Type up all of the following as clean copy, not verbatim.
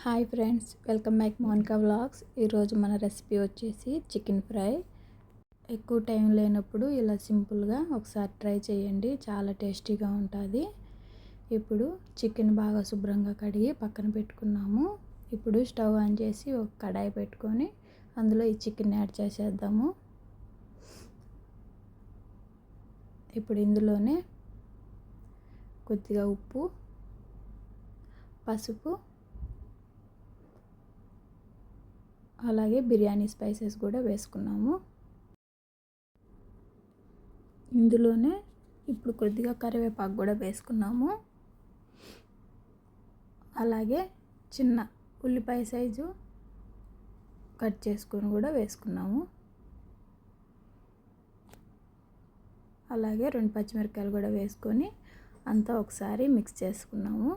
Hi friends, welcome back Monika vlogs. ఈరోజు మన recipe వచ్చేసి చికెన్ ఫ్రై. ఎక్కువ టైం లేనప్పుడు ఇలా సింపుల్గా ఒకసారి ట్రై చేయండి, చాలా టేస్టీగా ఉంటుంది. ఇప్పుడు చికెన్ బాగా శుభ్రంగా కడిగి పక్కన పెట్టుకున్నాము. ఇప్పుడు స్టవ్ ఆన్ చేసి ఒక కడాయి పెట్టుకొని అందులో ఈ చికెన్ యాడ్ చేసేద్దాము. ఇప్పుడు ఇందులోనే కొద్దిగా ఉప్పు, పసుపు, అలాగే బిర్యానీ స్పైసెస్ కూడా వేసుకున్నాము. ఇందులోనే ఇప్పుడు కొద్దిగా కరివేపాకు కూడా వేసుకున్నాము. అలాగే చిన్న ఉల్లిపాయ సైజు కట్ చేసుకొని కూడా వేసుకున్నాము. అలాగే 2 పచ్చిమిరపకాయలు కూడా వేసుకొని అంతా ఒకసారి మిక్స్ చేసుకున్నాము.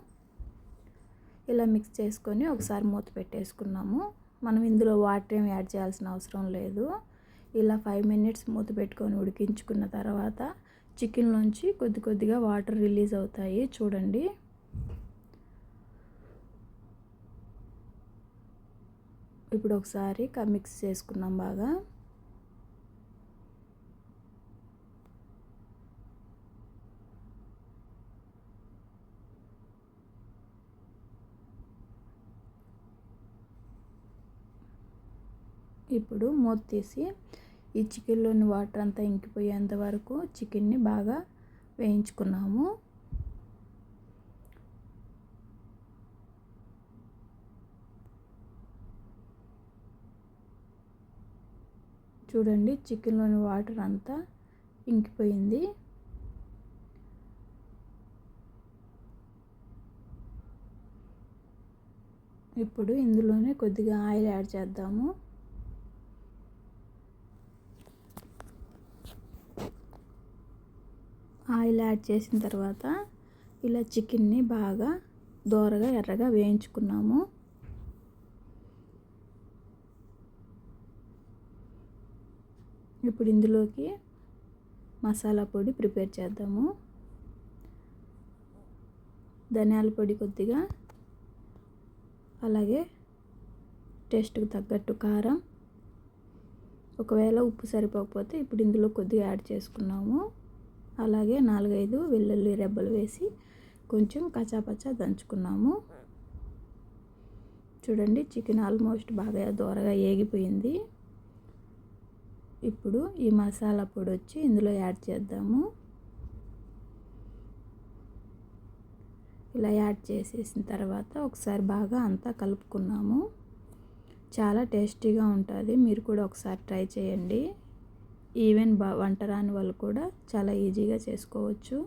ఇలా మిక్స్ చేసుకొని ఒకసారి మూత పెట్టేసుకున్నాము. మనం ఇందులో వాటర్ ఏమి యాడ్ చేయాల్సిన అవసరం లేదు. ఇలా 5 మినిట్స్ మూత పెట్టుకొని ఉడికించుకున్న తర్వాత చికెన్లోంచి కొద్ది కొద్దిగా వాటర్ రిలీజ్ అవుతాయి, చూడండి. ఇప్పుడు ఒకసారి మిక్స్ చేసుకున్నాం బాగా. ఇప్పుడు మూత తీసి ఈ చికెన్లోని వాటర్ అంతా ఇంకిపోయేంత వరకు చికెన్ని బాగా వేయించుకున్నాము. చూడండి, చికెన్లోని వాటర్ అంతా ఇంకిపోయింది. ఇప్పుడు ఇందులోనే కొద్దిగా ఆయిల్ యాడ్ చేద్దాము. ఆయిల్ యాడ్ చేసిన తర్వాత ఇలా చికెన్ని బాగా దోరగా ఎర్రగా వేయించుకున్నాము. ఇప్పుడు ఇందులోకి మసాలా పొడి ప్రిపేర్ చేద్దాము. ధనియాల పొడి కొద్దిగా, అలాగే టేస్ట్కి తగ్గట్టు కారం. ఒకవేళ ఉప్పు సరిపోకపోతే ఇప్పుడు ఇందులో కొద్దిగా యాడ్ చేసుకున్నాము. అలాగే 4-5 వెల్లుల్లి రెబ్బలు వేసి కొంచెం కచ్చాపచ్చా దంచుకున్నాము. చూడండి, చికెన్ ఆల్మోస్ట్ బాగా దోరగా ఏగిపోయింది. ఇప్పుడు ఈ మసాలా పొడి వచ్చి ఇందులో యాడ్ చేద్దాము. ఇలా యాడ్ చేసేసిన తర్వాత ఒకసారి బాగా అంతా కలుపుకున్నాము. చాలా టేస్టీగా ఉంటుంది, మీరు కూడా ఒకసారి ట్రై చేయండి. ఈవెన్ వంట రాని వాళ్ళు కూడా చాలా ఈజీగా చేసుకోవచ్చు.